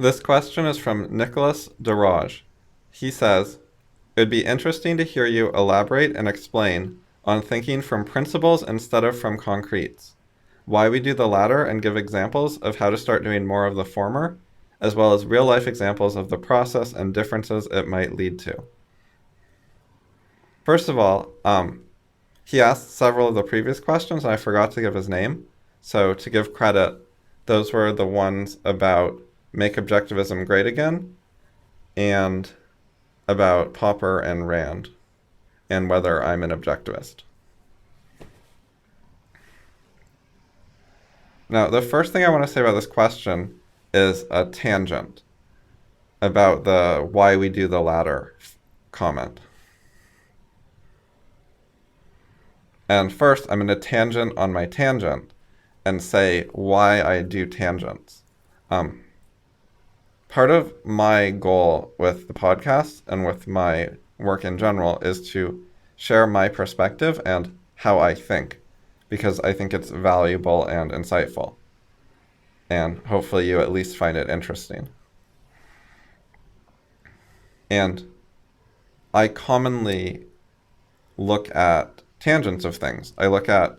This question is from Nicholas Daraj. He says, it would be interesting to hear you elaborate and explain on thinking from principles instead of from concretes, why we do the latter, and give examples of how to start doing more of the former, as well as real-life examples of the process and differences it might lead to. First of all, he asked several of the previous questions, and I forgot to give his name. So to give credit, those were the ones about make objectivism great again, and about Popper and Rand, and whether I'm an objectivist. Now, the first thing I want to say about this question is a tangent about the why we do the latter comment. And first, I'm going to tangent on my tangent and say why I do tangents. Part of my goal with the podcast and with my work in general is to share my perspective and how I think, because I think it's valuable and insightful. And hopefully you at least find it interesting. And I commonly look at tangents of things. I look at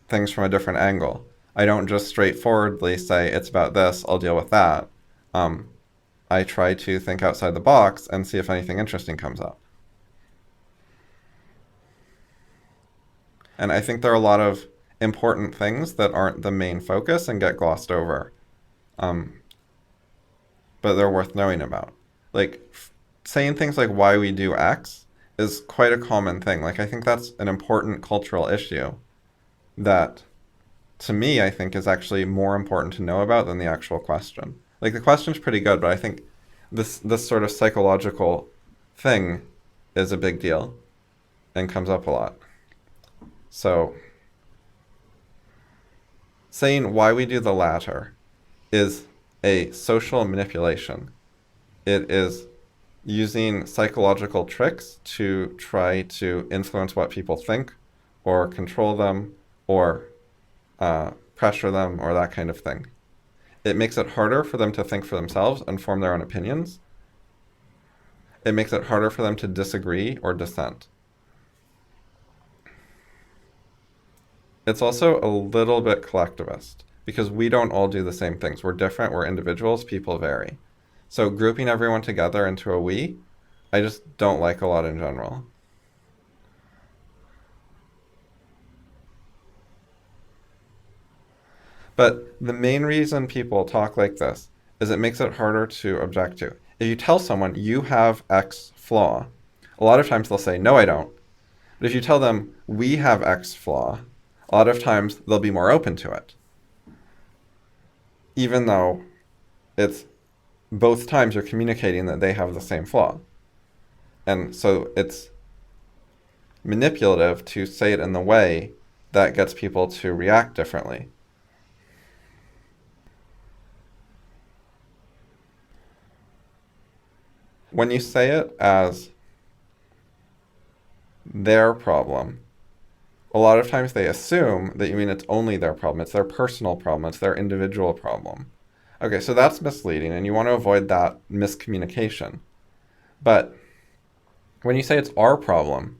things from a different angle. I don't just straightforwardly say, it's about this, I'll deal with that. I try to think outside the box and see if anything interesting comes up. And I think there are a lot of important things that aren't the main focus and get glossed over. But they're worth knowing about. Like, saying things like why we do X is quite a common thing. Like, I think that's an important cultural issue that, to me, I think is actually more important to know about than the actual question. Like, the question's pretty good, but I think this sort of psychological thing is a big deal and comes up a lot. So, saying why we do the latter is a social manipulation. It is using psychological tricks to try to influence what people think or control them or pressure them or that kind of thing. It makes it harder for them to think for themselves and form their own opinions. It makes it harder for them to disagree or dissent. It's also a little bit collectivist because we don't all do the same things. We're different, we're individuals, people vary. So grouping everyone together into a we, I just don't like a lot in general. But the main reason people talk like this is it makes it harder to object to. If you tell someone you have X flaw, a lot of times they'll say, no, I don't. But if you tell them we have X flaw, a lot of times they'll be more open to it. Even though it's both times you're communicating that they have the same flaw. And so it's manipulative to say it in the way that gets people to react differently. When you say it as their problem, a lot of times they assume that you mean it's only their problem. It's their personal problem. It's their individual problem. Okay, so that's misleading, and you want to avoid that miscommunication. But when you say it's our problem,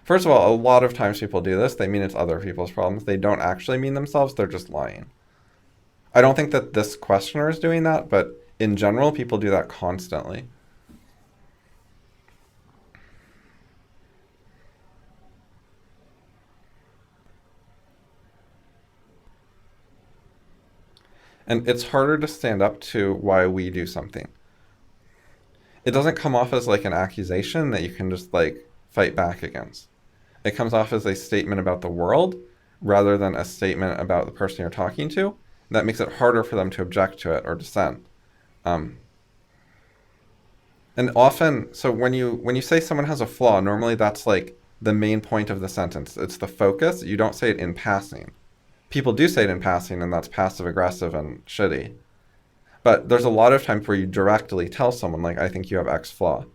first of all, a lot of times people do this. They mean it's other people's problems. They don't actually mean themselves. They're just lying. I don't think that this questioner is doing that, but in general, people do that constantly. And it's harder to stand up to why we do something. It doesn't come off as like an accusation that you can just like fight back against. It comes off as a statement about the world rather than a statement about the person you're talking to. That makes it harder for them to object to it or dissent. And often, so when you say someone has a flaw, normally that's like the main point of the sentence. It's the focus. You don't say it in passing. People do say it in passing, and that's passive-aggressive and shitty. But there's a lot of times where you directly tell someone, like, I think you have X flaw.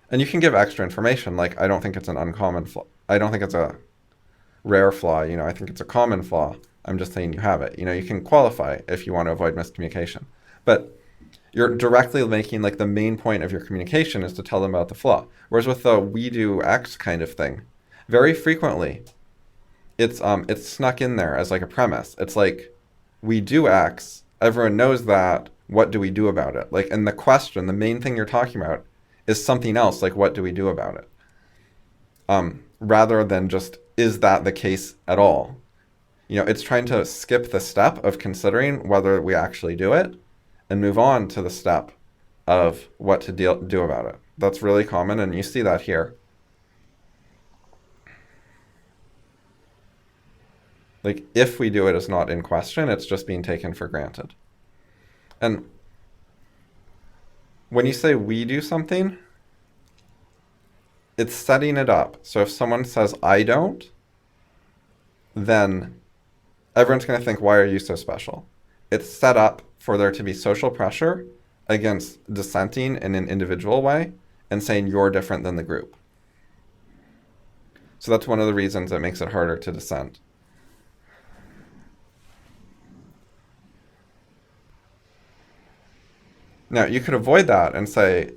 And you can give extra information, like, I don't think it's an uncommon flaw. I don't think it's a rare flaw, I think it's a common flaw. I'm just saying you have it. You can qualify if you want to avoid miscommunication. But you're directly making like the main point of your communication is to tell them about the flaw. Whereas with the we do X kind of thing, very frequently it's snuck in there as like a premise. It's like we do X, everyone knows that. What do we do about it? Like, and the question, the main thing you're talking about is something else, like what do we do about it? Rather than just, is that the case at all? It's trying to skip the step of considering whether we actually do it and move on to the step of what to do about it. That's really common, and you see that here. Like, if we do it is not in question, it's just being taken for granted. And when you say we do something, it's setting it up. So if someone says, I don't, then everyone's going to think, why are you so special? It's set up for there to be social pressure against dissenting in an individual way and saying you're different than the group. So that's one of the reasons it makes it harder to dissent. Now, you could avoid that and say,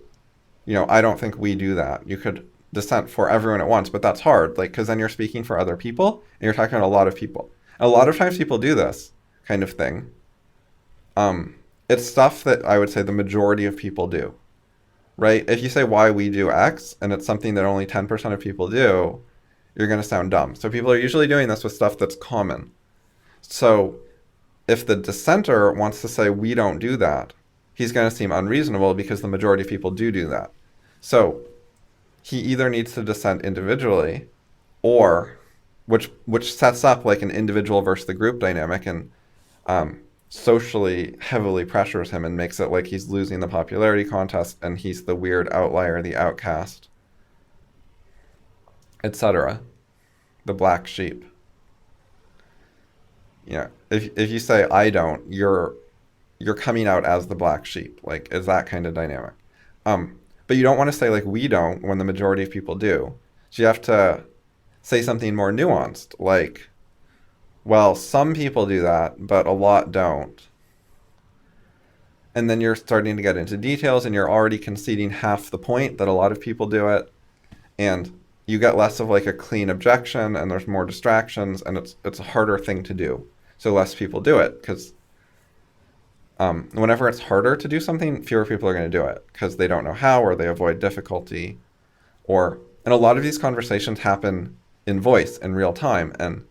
I don't think we do that. You could dissent for everyone at once, but that's hard, because then you're speaking for other people, and you're talking about a lot of people. A lot of times people do this kind of thing. It's stuff that I would say the majority of people do, right? If you say why we do X, and it's something that only 10% of people do, you're going to sound dumb. So people are usually doing this with stuff that's common. So if the dissenter wants to say we don't do that, he's going to seem unreasonable because the majority of people do that. So he either needs to dissent individually, or which sets up like an individual versus the group dynamic and socially heavily pressures him and makes it like he's losing the popularity contest and he's the weird outlier, the outcast, etc. The black sheep. If you say I don't, you're coming out as the black sheep, like is that kind of dynamic. But you don't want to say like we don't when the majority of people do. So you have to say something more nuanced, like, well, some people do that, but a lot don't. And then you're starting to get into details and you're already conceding half the point that a lot of people do it. And you get less of like a clean objection and there's more distractions and it's a harder thing to do. So less people do it because whenever it's harder to do something, fewer people are going to do it because they don't know how or they avoid difficulty. And a lot of these conversations happen in voice in real time. And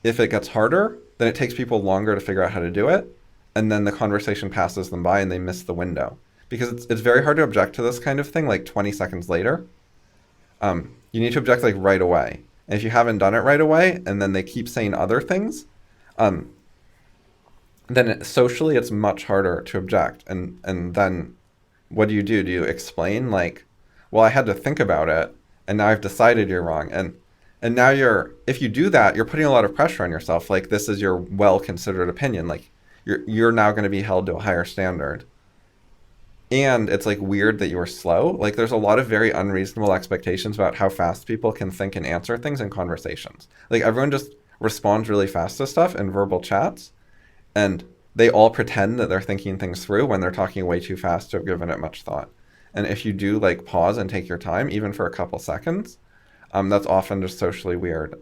if it gets harder, then it takes people longer to figure out how to do it. And then the conversation passes them by and they miss the window. Because it's very hard to object to this kind of thing like 20 seconds later. You need to object like right away. And if you haven't done it right away and then they keep saying other things, then socially it's much harder to object. And then what do? Do you explain like, well, I had to think about it and now I've decided you're wrong. And now if you do that, you're putting a lot of pressure on yourself. Like this is your well-considered opinion. Like you're now going to be held to a higher standard. And it's like weird that you were slow. Like there's a lot of very unreasonable expectations about how fast people can think and answer things in conversations. Like everyone just responds really fast to stuff in verbal chats. And they all pretend that they're thinking things through when they're talking way too fast to have given it much thought. And if you do like pause and take your time, even for a couple seconds, that's often just socially weird.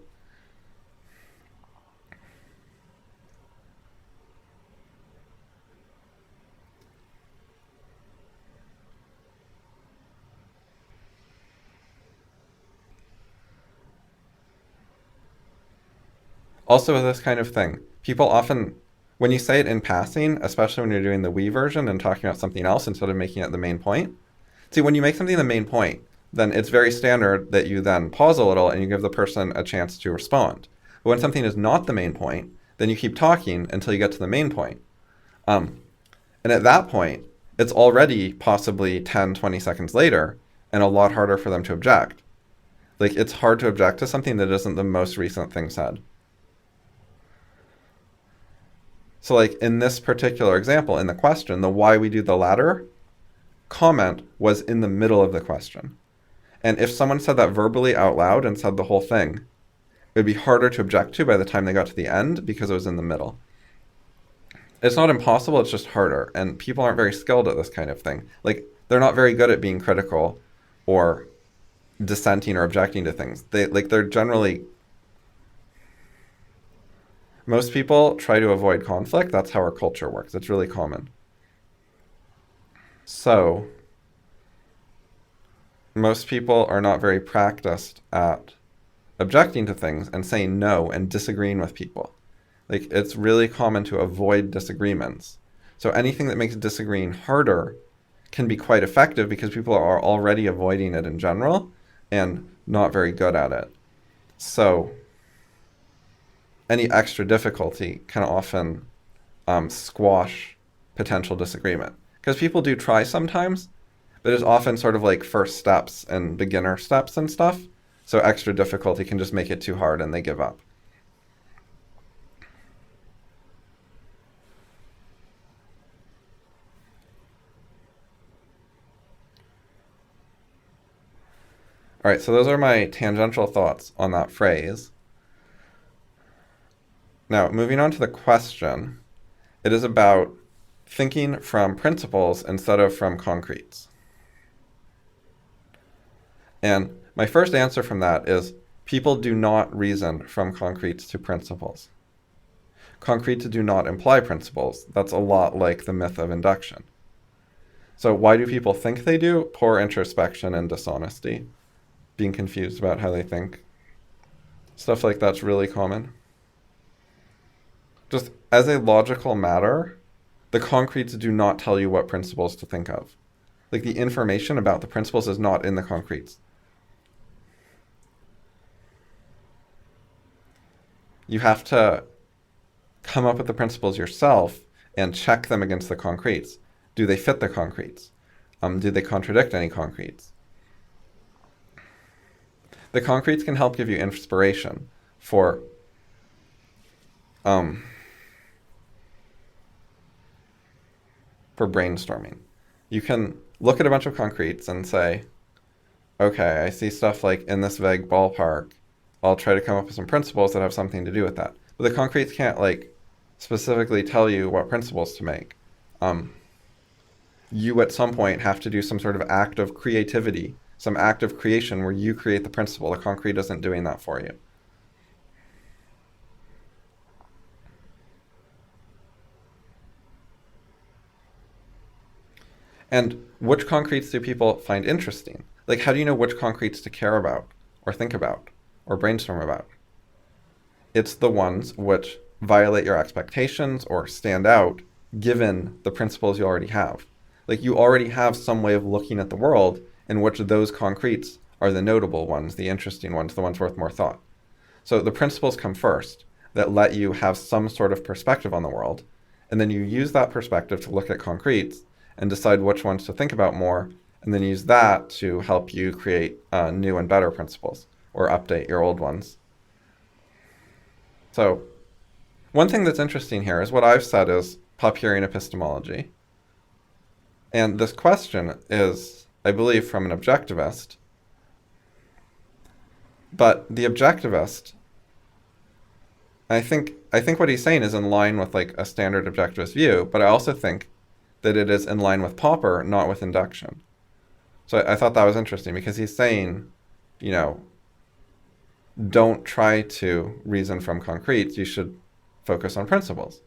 Also with this kind of thing, people often, when you say it in passing, especially when you're doing the we version and talking about something else instead of making it the main point. See, when you make something the main point, then it's very standard that you then pause a little and you give the person a chance to respond. But when something is not the main point, then you keep talking until you get to the main point. And at that point, it's already possibly 10, 20 seconds later and a lot harder for them to object. Like it's hard to object to something that isn't the most recent thing said. So like in this particular example, in the question, the why we do the latter comment was in the middle of the question. And if someone said that verbally out loud and said the whole thing, would be harder to object to by the time they got to the end because it was in the middle. It's not impossible, it's just harder. And people aren't very skilled at this kind of thing. Like, they're not very good at being critical or dissenting or objecting to things. They're generally... Most people try to avoid conflict. That's how our culture works. It's really common. So, most people are not very practiced at objecting to things and saying no and disagreeing with people. Like, it's really common to avoid disagreements. So anything that makes disagreeing harder can be quite effective because people are already avoiding it in general and not very good at it. So any extra difficulty can often squash potential disagreement. Because people do try sometimes, but it's often sort of like first steps and beginner steps and stuff. So extra difficulty can just make it too hard and they give up. All right, so those are my tangential thoughts on that phrase. Now, moving on to the question, it is about thinking from principles instead of from concretes. And my first answer from that is people do not reason from concretes to principles. Concretes do not imply principles. That's a lot like the myth of induction. So why do people think they do? Poor introspection and dishonesty, being confused about how they think. Stuff like that's really common. Just as a logical matter, the concretes do not tell you what principles to think of. Like, the information about the principles is not in the concretes. You have to come up with the principles yourself and check them against the concretes. Do they fit the concretes? Do they contradict any concretes? The concretes can help give you inspiration for brainstorming. You can look at a bunch of concretes and say, okay, I see stuff like in this vague ballpark. I'll try to come up with some principles that have something to do with that. But the concretes can't like specifically tell you what principles to make. You at some point have to do some sort of act of creativity, some act of creation where you create the principle. The concrete isn't doing that for you. And which concretes do people find interesting? Like, how do you know which concretes to care about or think about or brainstorm about? It's the ones which violate your expectations or stand out given the principles you already have. Like, you already have some way of looking at the world in which those concretes are the notable ones, the interesting ones, the ones worth more thought. So the principles come first that let you have some sort of perspective on the world, and then you use that perspective to look at concretes and decide which ones to think about more, and then use that to help you create new and better principles or update your old ones. So one thing that's interesting here is what I've said is Popperian epistemology. And this question is, I believe, from an objectivist. But the objectivist, I think what he's saying is in line with like a standard objectivist view, but I also think that it is in line with Popper, not with induction. So I thought that was interesting because he's saying, you know, don't try to reason from concretes, you should focus on principles.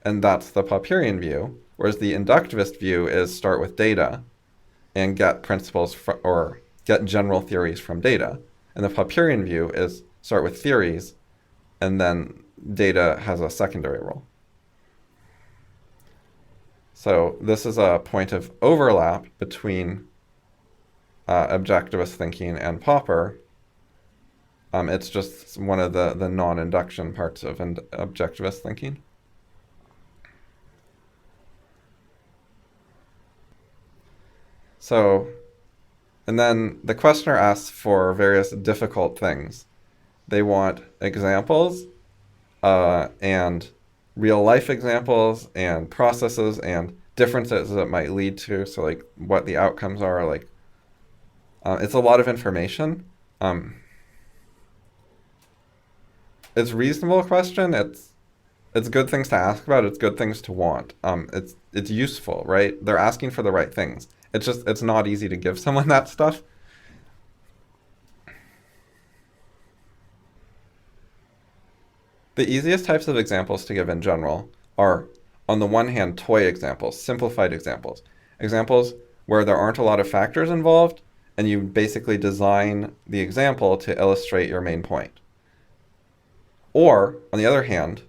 And that's the Popperian view, whereas the inductivist view is start with data and get principles or get general theories from data. And the Popperian view is start with theories and then data has a secondary role. So this is a point of overlap between objectivist thinking and Popper. It's just one of the non-induction parts of objectivist thinking. So, and then the questioner asks for various difficult things. They want examples and real-life examples and processes and differences that might lead to, so like what the outcomes are. Like, it's a lot of information. it's reasonable question. It's good things to ask about. It's good things to want. It's useful, right? They're asking for the right things. It's just it's not easy to give someone that stuff. The easiest types of examples to give in general are, on the one hand, toy examples, simplified examples, examples where there aren't a lot of factors involved, and you basically design the example to illustrate your main point. Or, on the other hand,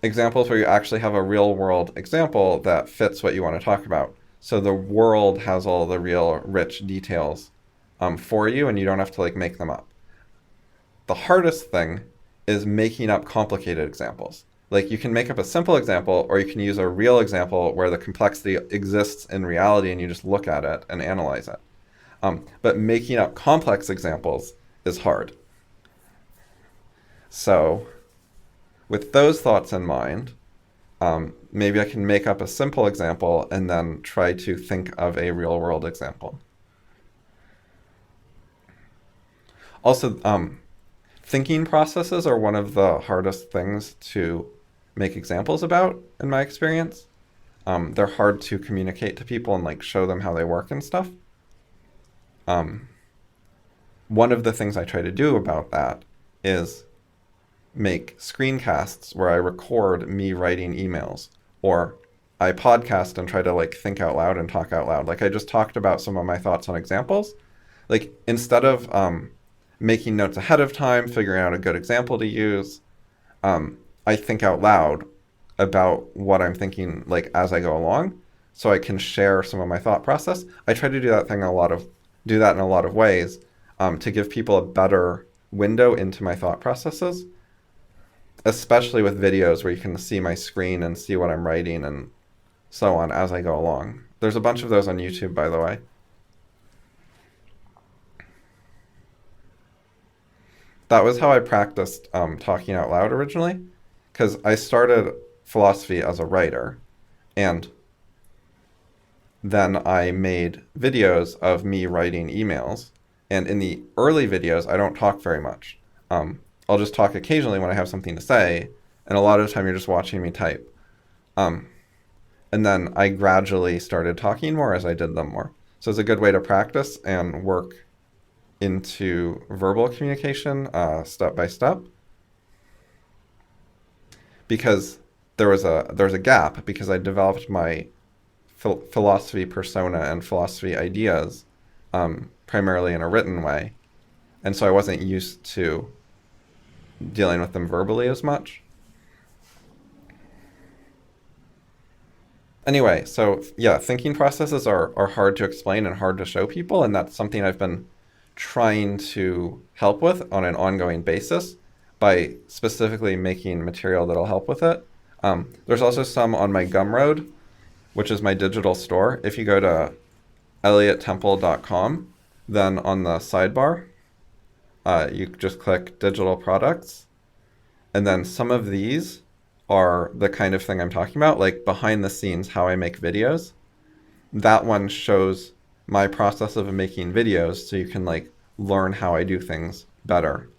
examples where you actually have a real world example that fits what you want to talk about. So the world has all the real rich details for you, and you don't have to like make them up. The hardest thing is making up complicated examples. Like you can make up a simple example, or you can use a real example where the complexity exists in reality and you just look at it and analyze it. But making up complex examples is hard. So with those thoughts in mind, maybe I can make up a simple example and then try to think of a real world example. Also, thinking processes are one of the hardest things to make examples about, in my experience. They're hard to communicate to people and like show them how they work and stuff. One of the things I try to do about that is make screencasts where I record me writing emails, or I podcast and try to like think out loud and talk out loud. Like I just talked about some of my thoughts on examples. Like instead of making notes ahead of time, figuring out a good example to use, I think out loud about what I'm thinking like as I go along, so I can share some of my thought process. I try to do that in a lot of ways to give people a better window into my thought processes, especially with videos where you can see my screen and see what I'm writing and so on as I go along. There's a bunch of those on YouTube, by the way. That was how I practiced talking out loud originally, because I started philosophy as a writer, and then I made videos of me writing emails. And in the early videos, I don't talk very much. I'll just talk occasionally when I have something to say, and a lot of the time you're just watching me type. And then I gradually started talking more as I did them more. So it's a good way to practice and work into verbal communication step by step. Because there's a gap, because I developed my philosophy persona and philosophy ideas primarily in a written way. And so I wasn't used to dealing with them verbally as much. Anyway, so yeah, thinking processes are hard to explain and hard to show people, and that's something I've been trying to help with on an ongoing basis by specifically making material that'll help with it. There's also some on my Gumroad, which is my digital store. If you go to elliotttemple.com, then on the sidebar, you just click digital products. And then some of these are the kind of thing I'm talking about, like behind the scenes, how I make videos. That one shows my process of making videos, so you can like learn how I do things better.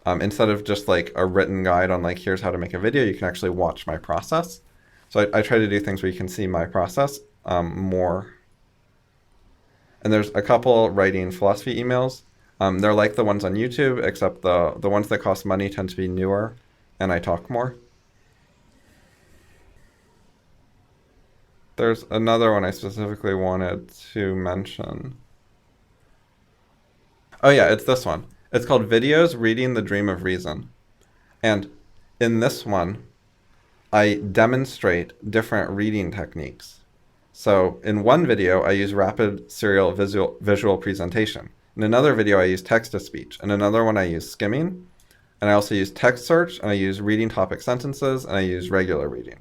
Instead of just like a written guide on like, here's how to make a video, you can actually watch my process. So I try to do things where you can see my process more. And there's a couple writing philosophy emails. They're like the ones on YouTube, except the ones that cost money tend to be newer, and I talk more. There's another one I specifically wanted to mention. Oh yeah, it's this one. It's called Videos Reading the Dream of Reason. And in this one, I demonstrate different reading techniques. So in one video, I use rapid serial visual presentation. In another video, I use text-to-speech. In another one, I use skimming. And I also use text search, and I use reading topic sentences, and I use regular reading.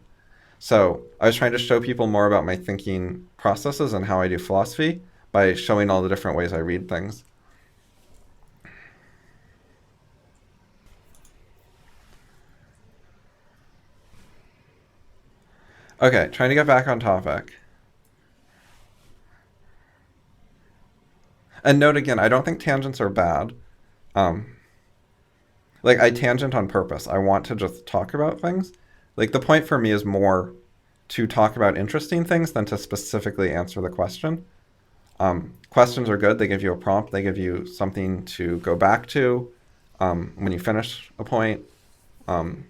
So I was trying to show people more about my thinking processes and how I do philosophy by showing all the different ways I read things. Okay, trying to get back on topic. And note again, I don't think tangents are bad. Um, like I tangent on purpose. I want to just talk about things. Like the point for me is more to talk about interesting things than to specifically answer the question. Questions are good. They give you a prompt. They give you something to go back to when you finish a point. Um,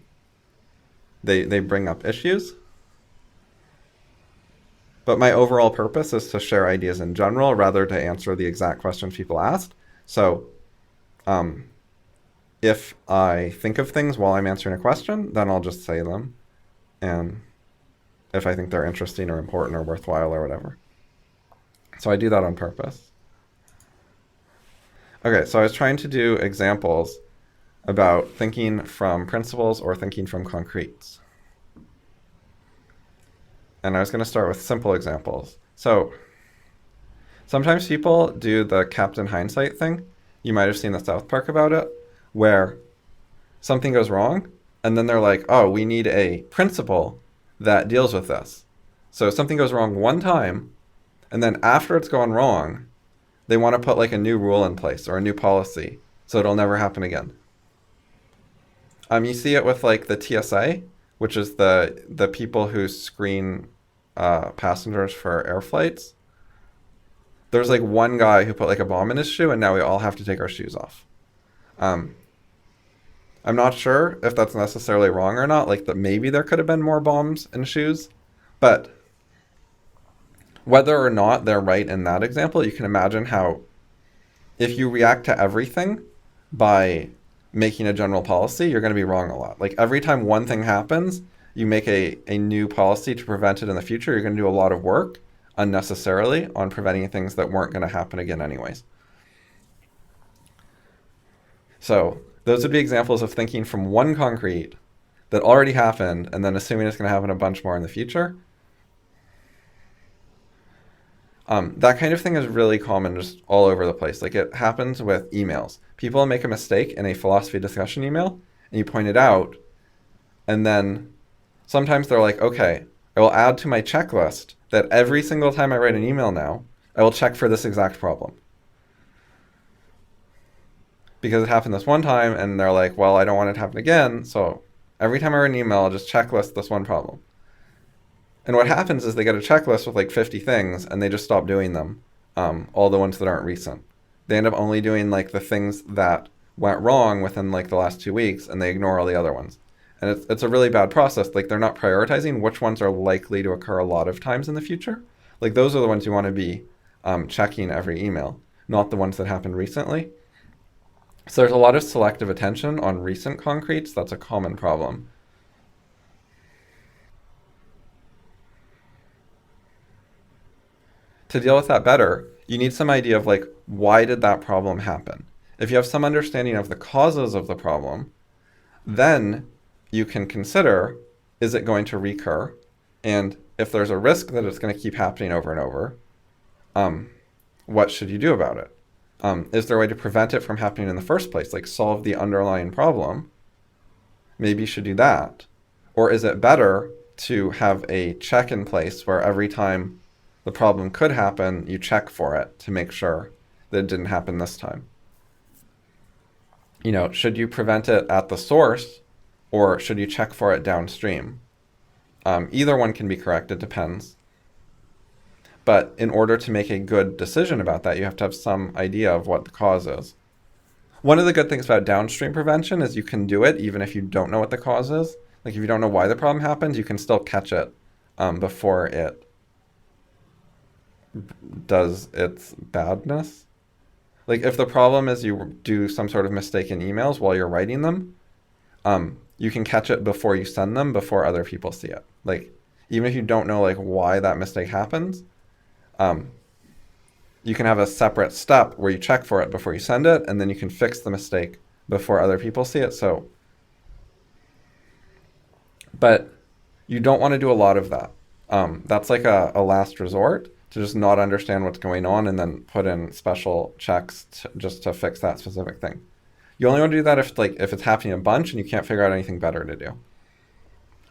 they bring up issues. But my overall purpose is to share ideas in general rather to answer the exact questions people asked. So um, if I think of things while I'm answering a question, then I'll just say them. And if I think they're interesting or important or worthwhile or whatever. So I do that on purpose. Okay, so I was trying to do examples about thinking from principles or thinking from concretes. And I was going to start with simple examples. So sometimes people do the Captain Hindsight thing. You might have seen the South Park about it, where something goes wrong, and then they're like, oh, we need a principle that deals with this. So something goes wrong one time, and then after it's gone wrong, they want to put like a new rule in place or a new policy so it'll never happen again. You see it with like the TSA, which is the people who screen passengers for air flights. There's like one guy who put like a bomb in his shoe, and now we all have to take our shoes off. I'm not sure if that's necessarily wrong or not. Like that maybe there could have been more bombs in shoes, but whether or not they're right in that example, you can imagine how if you react to everything by making a general policy, you're going to be wrong a lot. Like every time one thing happens, you make a new policy to prevent it in the future, you're going to do a lot of work unnecessarily on preventing things that weren't going to happen again anyways. So those would be examples of thinking from one concrete that already happened and then assuming it's going to happen a bunch more in the future. That kind of thing is really common just all over the place. Like it happens with emails. People make a mistake in a philosophy discussion email and you point it out, and then sometimes they're like, okay, I will add to my checklist that every single time I write an email now, I will check for this exact problem. Because it happened this one time, and they're like, well, I don't want it to happen again, so every time I write an email, I'll just checklist this one problem. And what happens is they get a checklist with like 50 things, and they just stop doing them, all the ones that aren't recent. They end up only doing like the things that went wrong within like the last 2 weeks, and they ignore all the other ones. And it's a really bad process. Like they're not prioritizing which ones are likely to occur a lot of times in the future. Like those are the ones you want to be checking every email, not the ones that happened recently. So there's a lot of selective attention on recent concretes. That's a common problem. To deal with that better, you need some idea of like, why did that problem happen? If you have some understanding of the causes of the problem, then you can consider, is it going to recur? And if there's a risk that it's going to keep happening over and over, what should you do about it? Is there a way to prevent it from happening in the first place? Like solve the underlying problem? Maybe you should do that. Or is it better to have a check in place where every time the problem could happen, you check for it to make sure that it didn't happen this time? You know, should you prevent it at the source, or should you check for it downstream? Either one can be correct, it depends. But in order to make a good decision about that, you have to have some idea of what the cause is. One of the good things about downstream prevention is you can do it even if you don't know what the cause is. Like if you don't know why the problem happens, you can still catch it before it does its badness. Like if the problem is you do some sort of mistake in emails while you're writing them, you can catch it before you send them, before other people see it. Like even if you don't know like why that mistake happens, you can have a separate step where you check for it before you send it, and then you can fix the mistake before other people see it. So, but you don't want to do a lot of that. That's like a last resort, to just not understand what's going on and then put in special checks just to fix that specific thing. You only want to do that if it's happening a bunch and you can't figure out anything better to do.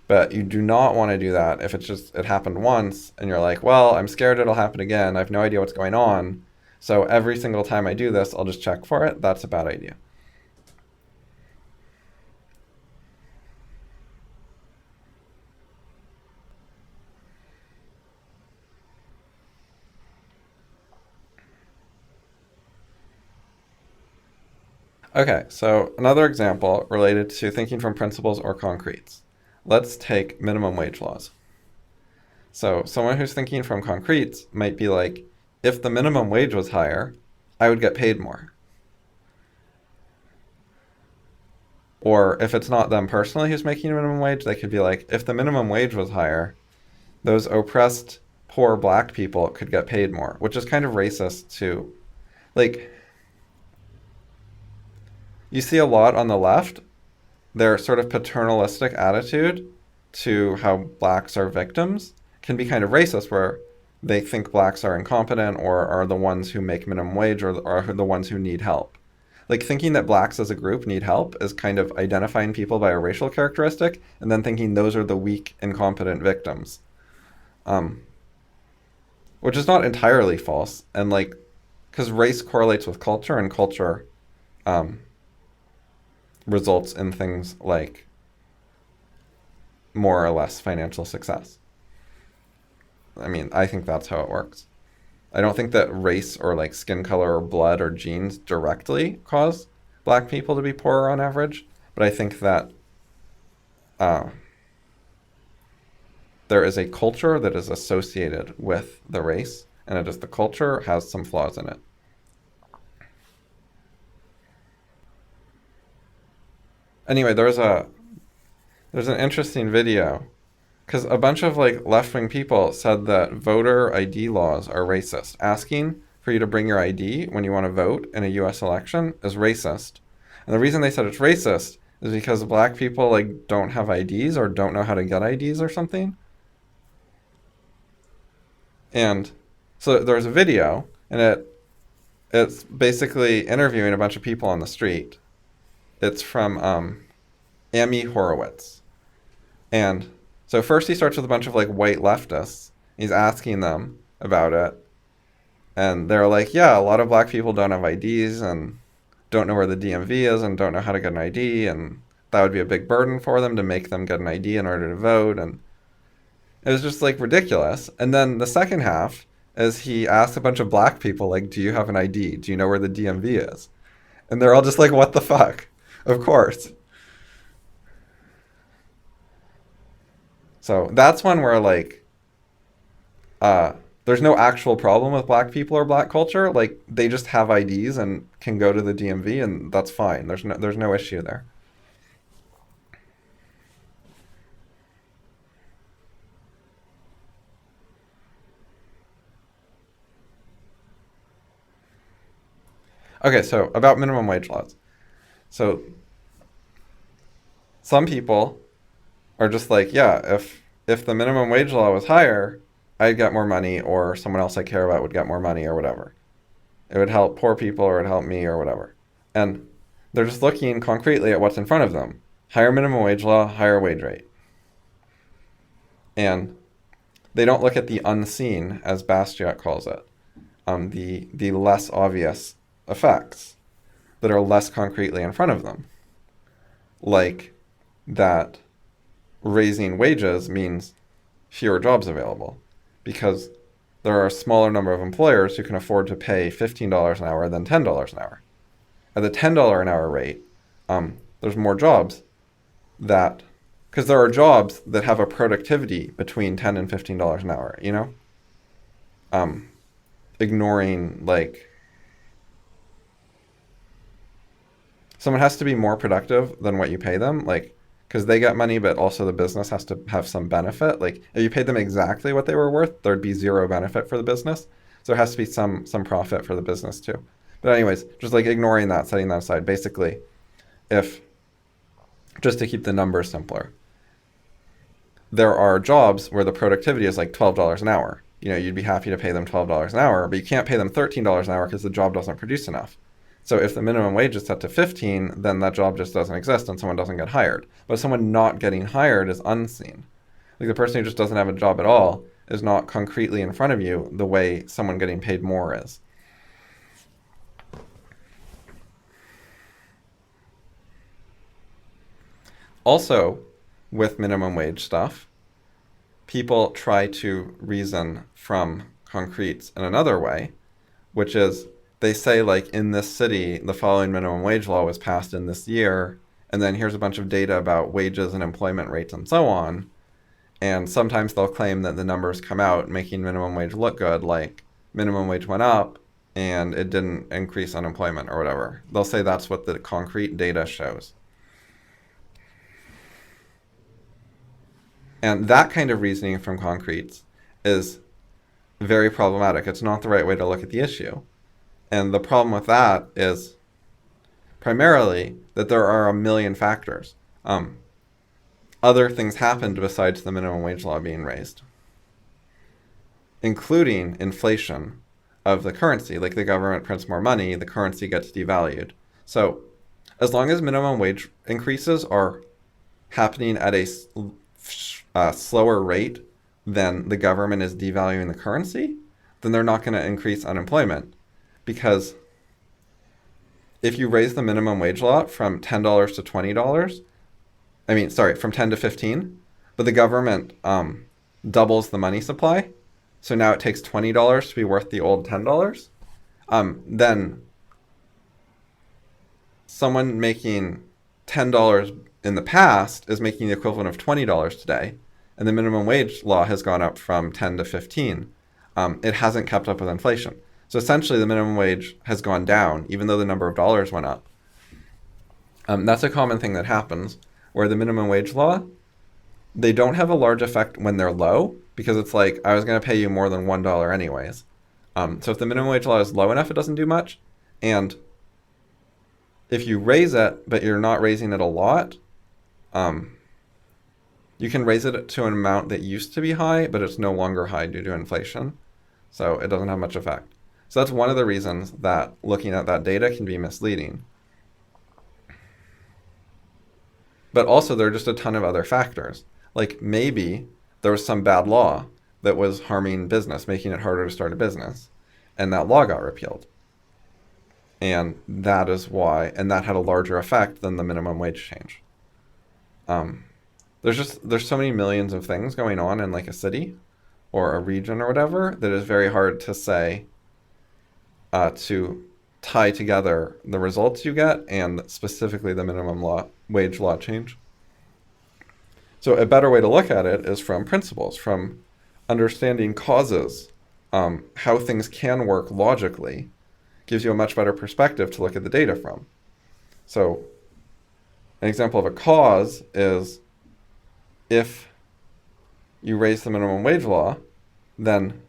But you do not want to do that if it happened once and you're like, well, I'm scared it'll happen again. I have no idea what's going on. So every single time I do this, I'll just check for it. That's a bad idea. Okay, so another example related to thinking from principles or concretes. Let's take minimum wage laws. So someone who's thinking from concretes might be like, if the minimum wage was higher, I would get paid more. Or if it's not them personally who's making a minimum wage, they could be like, if the minimum wage was higher, those oppressed, poor black people could get paid more, which is kind of racist too. Like, you see a lot on the left, their sort of paternalistic attitude to how blacks are victims can be kind of racist, where they think blacks are incompetent or are the ones who make minimum wage or are the ones who need help. Like thinking that blacks as a group need help is kind of identifying people by a racial characteristic and then thinking those are the weak, incompetent victims. Um, which is not entirely false. And like, because race correlates with culture and culture um, results in things like more or less financial success. I mean, I think that's how it works. I don't think that race or like skin color or blood or genes directly cause black people to be poorer on average, but I think that uh, there is a culture that is associated with the race, and it is the culture has some flaws in it. Anyway, there's an interesting video because a bunch of like left-wing people said that voter ID laws are racist. Asking for you to bring your ID when you want to vote in a U.S. election is racist. And the reason they said it's racist is because black people like don't have IDs or don't know how to get IDs or something. And so there's a video, and it's basically interviewing a bunch of people on the street. It's from Amy Horowitz. And so first he starts with a bunch of like white leftists. He's asking them about it. And they're like, yeah, a lot of black people don't have IDs and don't know where the DMV is and don't know how to get an ID. And that would be a big burden for them to make them get an ID in order to vote. And it was just like ridiculous. And then the second half is he asks a bunch of black people, like, do you have an ID? Do you know where the DMV is? And they're all just like, what the fuck? Of course. So that's one where like there's no actual problem with black people or black culture. Like they just have IDs and can go to the DMV and that's fine. There's no issue there. Okay, so about minimum wage laws. So some people are just like, yeah, if the minimum wage law was higher, I'd get more money, or someone else I care about would get more money, or whatever. It would help poor people, or it would help me, or whatever. And they're just looking concretely at what's in front of them. Higher minimum wage law, higher wage rate. And they don't look at the unseen, as Bastiat calls it, the less obvious effects that are less concretely in front of them. Like that raising wages means fewer jobs available because there are a smaller number of employers who can afford to pay $15 an hour than $10 an hour. At the $10 an hour rate, there's more jobs that, because there are jobs that have a productivity between $10 and $15 an hour, you know? Ignoring, like, someone has to be more productive than what you pay them, like, because they get money, but also the business has to have some benefit. Like, if you paid them exactly what they were worth, there'd be zero benefit for the business. So there has to be some profit for the business too. But anyways, just like ignoring that, setting that aside, basically, if, just to keep the numbers simpler, there are jobs where the productivity is like $12 an hour. You know, you'd be happy to pay them $12 an hour, but you can't pay them $13 an hour because the job doesn't produce enough. So if the minimum wage is set to 15, then that job just doesn't exist and someone doesn't get hired. But someone not getting hired is unseen. Like the person who just doesn't have a job at all is not concretely in front of you the way someone getting paid more is. Also, with minimum wage stuff, people try to reason from concretes in another way, which is they say like in this city, the following minimum wage law was passed in this year, and then here's a bunch of data about wages and employment rates and so on. And sometimes they'll claim that the numbers come out making minimum wage look good, like minimum wage went up and it didn't increase unemployment or whatever. They'll say that's what the concrete data shows. And that kind of reasoning from concretes is very problematic. It's not the right way to look at the issue. And the problem with that is primarily that there are a million factors. Other things happened besides the minimum wage law being raised, including inflation of the currency. Like the government prints more money, the currency gets devalued. So as long as minimum wage increases are happening at a slower rate than the government is devaluing the currency, then they're not going to increase unemployment. Because if you raise the minimum wage law from $10 to $20, from 10 to 15, but the government doubles the money supply, so now it takes $20 to be worth the old $10, then someone making $10 in the past is making the equivalent of $20 today, and the minimum wage law has gone up from 10 to 15. It hasn't kept up with inflation. So essentially the minimum wage has gone down, even though the number of dollars went up. That's a common thing that happens, where the minimum wage law, they don't have a large effect when they're low, because it's like, I was going to pay you more than $1 anyways. So if the minimum wage law is low enough, it doesn't do much. And if you raise it, but you're not raising it a lot, you can raise it to an amount that used to be high, but it's no longer high due to inflation. So it doesn't have much effect. So that's one of the reasons that looking at that data can be misleading. But also there are just a ton of other factors. Like maybe there was some bad law that was harming business, making it harder to start a business, and that law got repealed. And that is why, and that had a larger effect than the minimum wage change. There's so many millions of things going on in like a city or a region or whatever that is very hard to say, to tie together the results you get and specifically the minimum wage law change. So a better way to look at it is from principles, from understanding causes, how things can work logically, gives you a much better perspective to look at the data from. So an example of a cause is if you raise the minimum wage law, then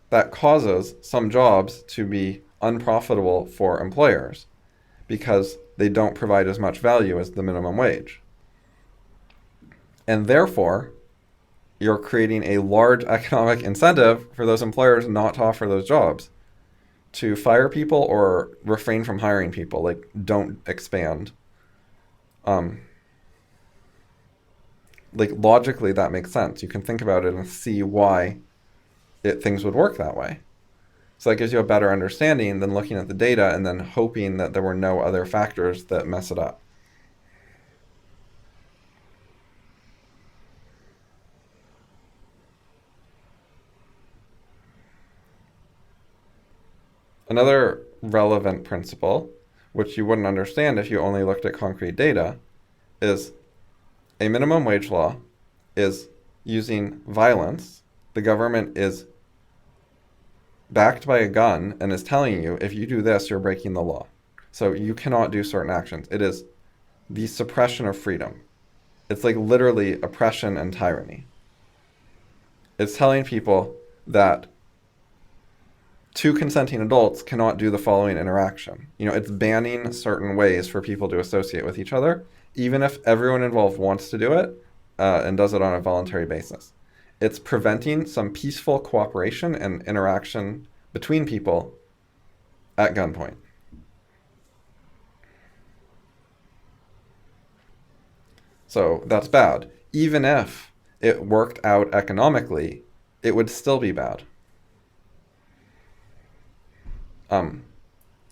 that causes some jobs to be unprofitable for employers because they don't provide as much value as the minimum wage. And therefore, you're creating a large economic incentive for those employers not to offer those jobs, to fire people or refrain from hiring people, like don't expand. Like logically that makes sense. You can think about it and see why things would work that way. So that gives you a better understanding than looking at the data and then hoping that there were no other factors that mess it up. Another relevant principle, which you wouldn't understand if you only looked at concrete data, is a minimum wage law is using violence. The government is backed by a gun and is telling you, if you do this, you're breaking the law. So you cannot do certain actions. It is the suppression of freedom. It's like literally oppression and tyranny. It's telling people that two consenting adults cannot do the following interaction. It's banning certain ways for people to associate with each other, even if everyone involved wants to do it and does it on a voluntary basis. It's preventing some peaceful cooperation and interaction between people at gunpoint. So that's bad. Even if it worked out economically, it would still be bad.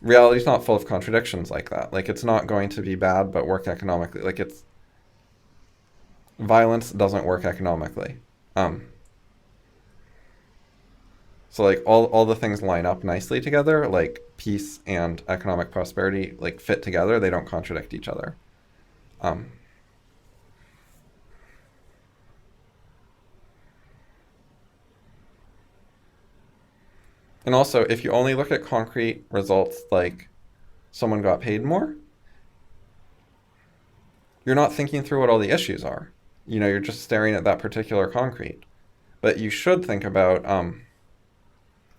Reality's not full of contradictions like that. Like, it's not going to be bad but work economically. Like, violence doesn't work economically. So like all the things line up nicely together, like peace and economic prosperity like fit together. They don't contradict each other. Um, and also, if you only look at concrete results like someone got paid more, you're not thinking through what all the issues are. You're just staring at that particular concrete. But you should think about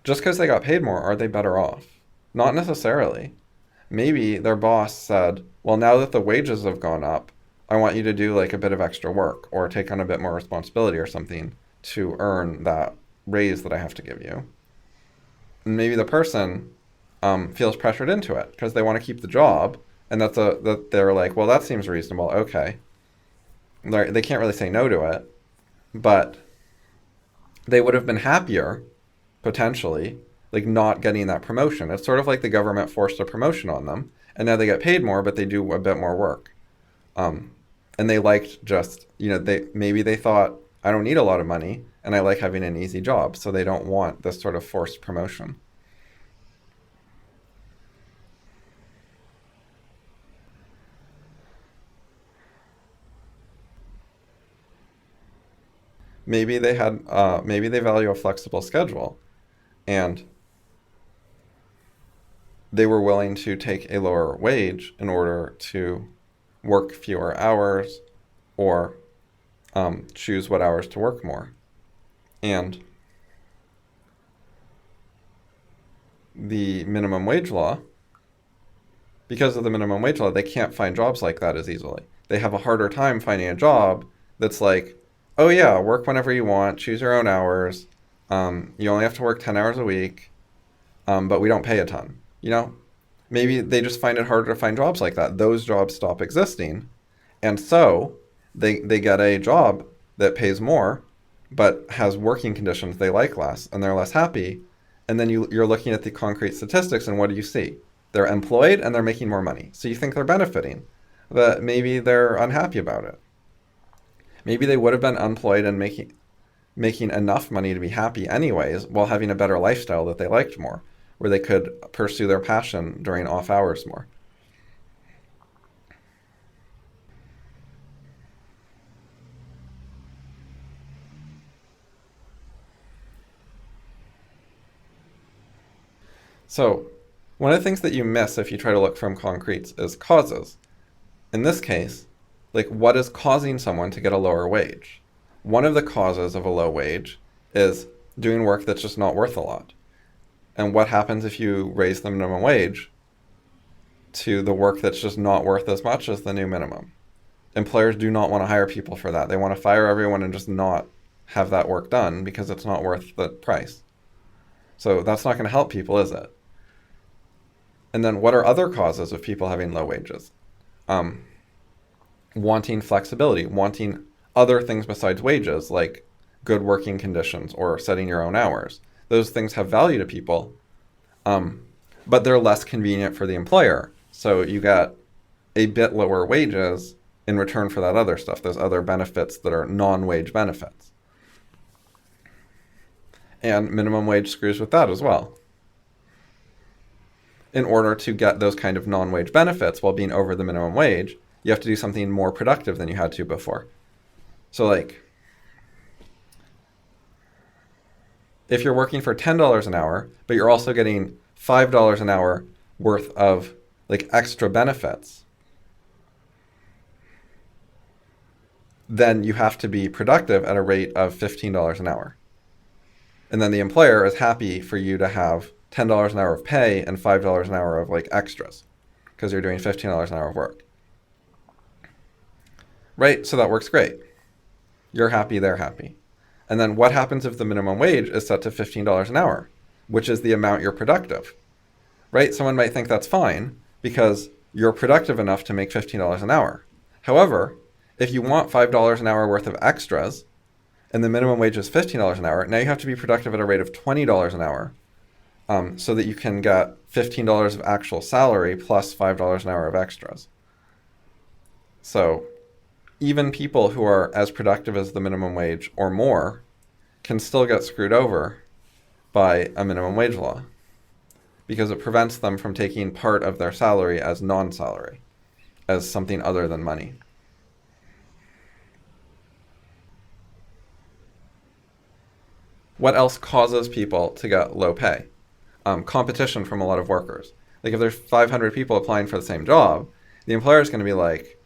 just because they got paid more, are they better off? Not necessarily. Maybe their boss said, well, now that the wages have gone up, I want you to do like a bit of extra work or take on a bit more responsibility or something to earn that raise that I have to give you. And maybe the person feels pressured into it because they want to keep the job, and that they're like, well, that seems reasonable. Okay, they can't really say no to it, but they would have been happier potentially, like not getting that promotion. It's sort of like the government forced a promotion on them, and now they get paid more, but they do a bit more work. And they liked just, they thought, I don't need a lot of money, and I like having an easy job, so they don't want this sort of forced promotion. Maybe they value a flexible schedule, and they were willing to take a lower wage in order to work fewer hours or choose what hours to work more. And the minimum wage law, because of the minimum wage law, they can't find jobs like that as easily. They have a harder time finding a job that's like, oh yeah, work whenever you want, choose your own hours. You only have to work 10 hours a week, but we don't pay a ton. Maybe they just find it harder to find jobs like that. Those jobs stop existing. And so they get a job that pays more, but has working conditions they like less, and they're less happy. And then you're looking at the concrete statistics, and what do you see? They're employed and they're making more money. So you think they're benefiting, but maybe they're unhappy about it. Maybe they would have been employed and making enough money to be happy anyways, while having a better lifestyle that they liked more, where they could pursue their passion during off hours more. So one of the things that you miss if you try to look from concretes is causes. In this case, like what is causing someone to get a lower wage? One of the causes of a low wage is doing work that's just not worth a lot. And what happens if you raise the minimum wage to the work that's just not worth as much as the new minimum? Employers do not want to hire people for that. They want to fire everyone and just not have that work done because it's not worth the price. So that's not going to help people, is it? And then what are other causes of people having low wages? Wanting flexibility, wanting other things besides wages, like good working conditions or setting your own hours. Those things have value to people, but they're less convenient for the employer. So you got a bit lower wages in return for that other stuff, those other benefits that are non-wage benefits. And minimum wage screws with that as well. In order to get those kind of non-wage benefits while being over the minimum wage, you have to do something more productive than you had to before. So like, if you're working for $10 an hour, but you're also getting $5 an hour worth of like extra benefits, then you have to be productive at a rate of $15 an hour. And then the employer is happy for you to have $10 an hour of pay and $5 an hour of like extras because you're doing $15 an hour of work. Right? So that works great. You're happy, they're happy. And then what happens if the minimum wage is set to $15 an hour, which is the amount you're productive? Right? Someone might think that's fine because you're productive enough to make $15 an hour. However, if you want $5 an hour worth of extras and the minimum wage is $15 an hour, now you have to be productive at a rate of $20 an hour so that you can get $15 of actual salary plus $5 an hour of extras. So even people who are as productive as the minimum wage or more can still get screwed over by a minimum wage law, because it prevents them from taking part of their salary as non-salary, as something other than money. What else causes people to get low pay? Competition from a lot of workers. Like if there's 500 people applying for the same job, the employer is going to be like,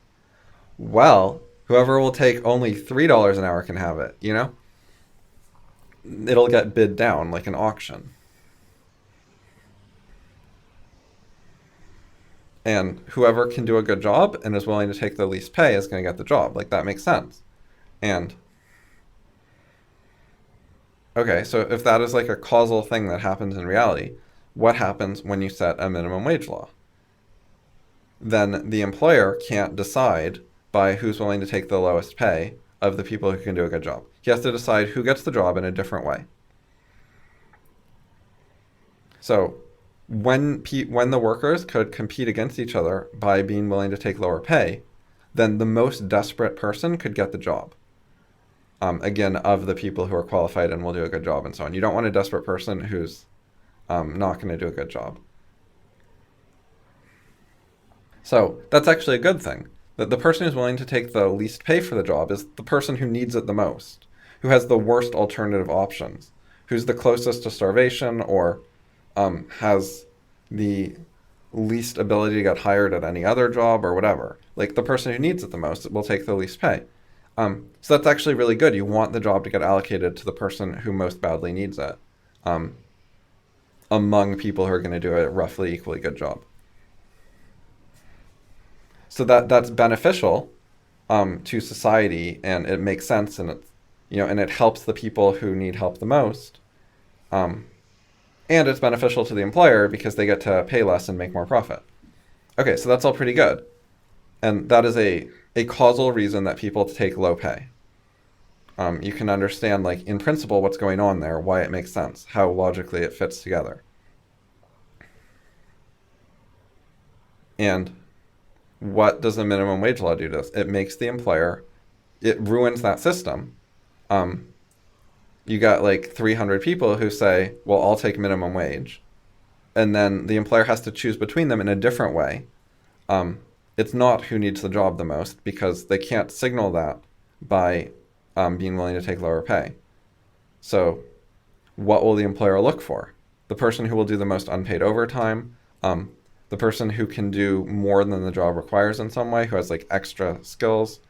well, whoever will take only $3 an hour can have it, you know? It'll get bid down like an auction. And whoever can do a good job and is willing to take the least pay is going to get the job. Like that makes sense. And okay, so if that is like a causal thing that happens in reality, what happens when you set a minimum wage law? Then the employer can't decide by who's willing to take the lowest pay of the people who can do a good job. He has to decide who gets the job in a different way. So when the workers could compete against each other by being willing to take lower pay, then the most desperate person could get the job. Again, of the people who are qualified and will do a good job and so on. You don't want a desperate person who's not going to do a good job. So that's actually a good thing. That the person who's willing to take the least pay for the job is the person who needs it the most, who has the worst alternative options, who's the closest to starvation or has the least ability to get hired at any other job or whatever. Like the person who needs it the most will take the least pay. So that's actually really good. You want the job to get allocated to the person who most badly needs it, among people who are going to do a roughly equally good job. So that's beneficial to society, and it makes sense, and and it helps the people who need help the most. And it's beneficial to the employer because they get to pay less and make more profit. Okay, so that's all pretty good. And that is a causal reason that people take low pay. You can understand, like, in principle, what's going on there, why it makes sense, how logically it fits together. And what does the minimum wage law do to this? It makes the employer, it ruins that system. You got like 300 people who say, well, I'll take minimum wage. And then the employer has to choose between them in a different way. It's not who needs the job the most, because they can't signal that by being willing to take lower pay. So what will the employer look for? The person who will do the most unpaid overtime, the person who can do more than the job requires in some way, who has like extra skills,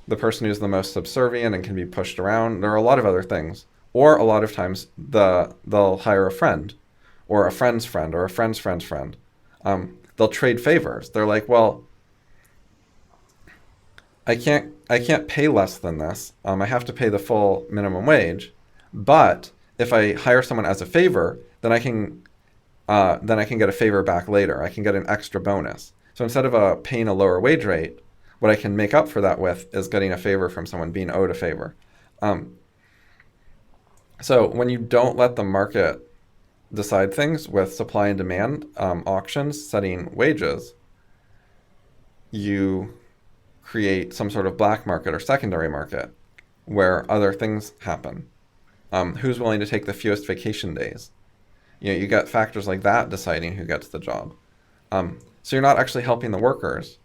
the person who's the most subservient and can be pushed around. There are a lot of other things. Or a lot of times they'll hire a friend or a friend's friend or a friend's friend's friend. They'll trade favors. They're like, well, I can't pay less than this. I have to pay the full minimum wage. But if I hire someone as a favor, then I can get a favor back later. I can get an extra bonus. So instead of paying a lower wage rate, what I can make up for that with is getting a favor from someone, being owed a favor. So when you don't let the market decide things with supply and demand, auctions setting wages, you create some sort of black market or secondary market where other things happen. Who's willing to take the fewest vacation days? You get factors like that deciding who gets the job. So you're not actually helping the workers.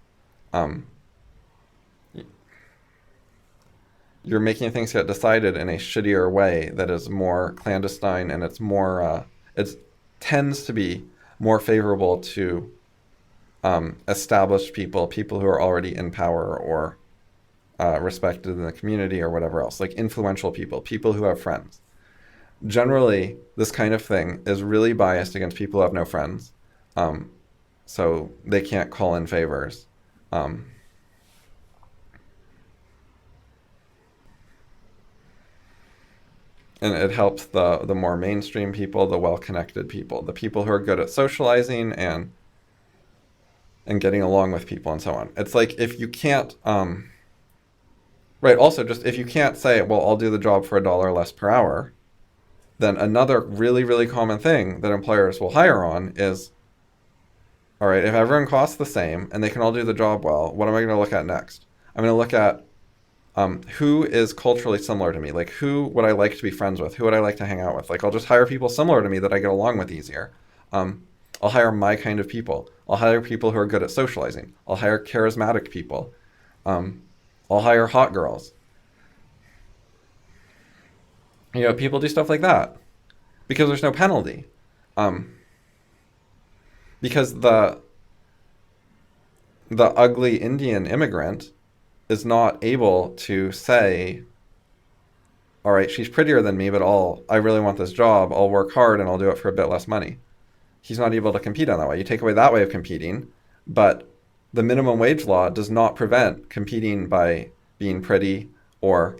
You're making things get decided in a shittier way that is more clandestine, and it's more, it tends to be more favorable to established people who are already in power or respected in the community or whatever else, like influential people who have friends. Generally, this kind of thing is really biased against people who have no friends, so they can't call in favors. And it helps the more mainstream people, the well-connected people, the people who are good at socializing and getting along with people and so on. It's like if you can't, right, also just if you can't say, well, I'll do the job for $1 less per hour, then another really, really common thing that employers will hire on is, all right, if everyone costs the same and they can all do the job well, what am I going to look at next? I'm going to look at Who is culturally similar to me? Like, who would I like to be friends with? Who would I like to hang out with? Like, I'll just hire people similar to me that I get along with easier. I'll hire my kind of people. I'll hire people who are good at socializing. I'll hire charismatic people. I'll hire hot girls. People do stuff like that because there's no penalty. Because the ugly Indian immigrant is not able to say, all right, she's prettier than me, but I really want this job. I'll work hard and I'll do it for a bit less money. He's not able to compete on that way. You take away that way of competing, but the minimum wage law does not prevent competing by being pretty or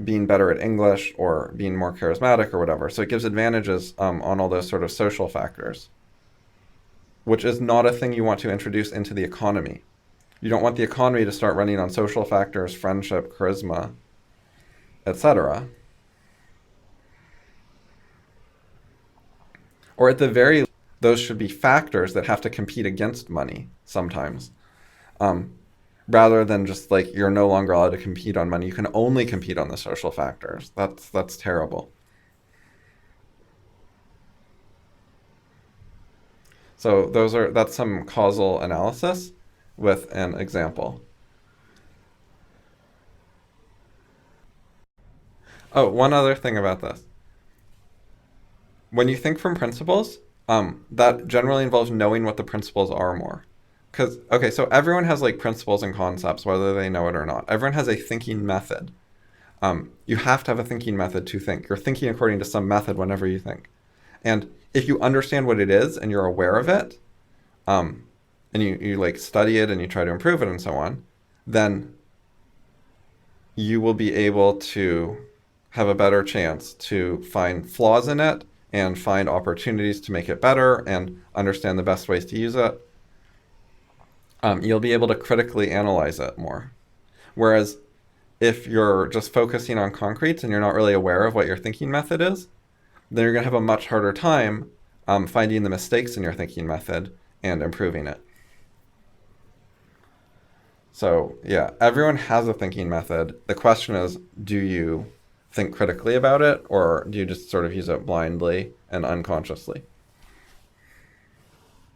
being better at English or being more charismatic or whatever. So it gives advantages on all those sort of social factors, which is not a thing you want to introduce into the economy. You don't want the economy to start running on social factors, friendship, charisma, etc. Or at the very least, those should be factors that have to compete against money sometimes. Rather than just like you're no longer allowed to compete on money. You can only compete on the social factors. That's terrible. So that's some causal analysis with an example. Oh, one other thing about this. When you think from principles, that generally involves knowing what the principles are more. Because, okay, so everyone has like principles and concepts, whether they know it or not. Everyone has a thinking method. You have to have a thinking method to think. You're thinking according to some method whenever you think. And if you understand what it is and you're aware of it, and you like study it and you try to improve it and so on, then you will be able to have a better chance to find flaws in it and find opportunities to make it better and understand the best ways to use it. You'll be able to critically analyze it more. Whereas if you're just focusing on concretes and you're not really aware of what your thinking method is, then you're going to have a much harder time finding the mistakes in your thinking method and improving it. So yeah, everyone has a thinking method. The question is, do you think critically about it, or do you just sort of use it blindly and unconsciously?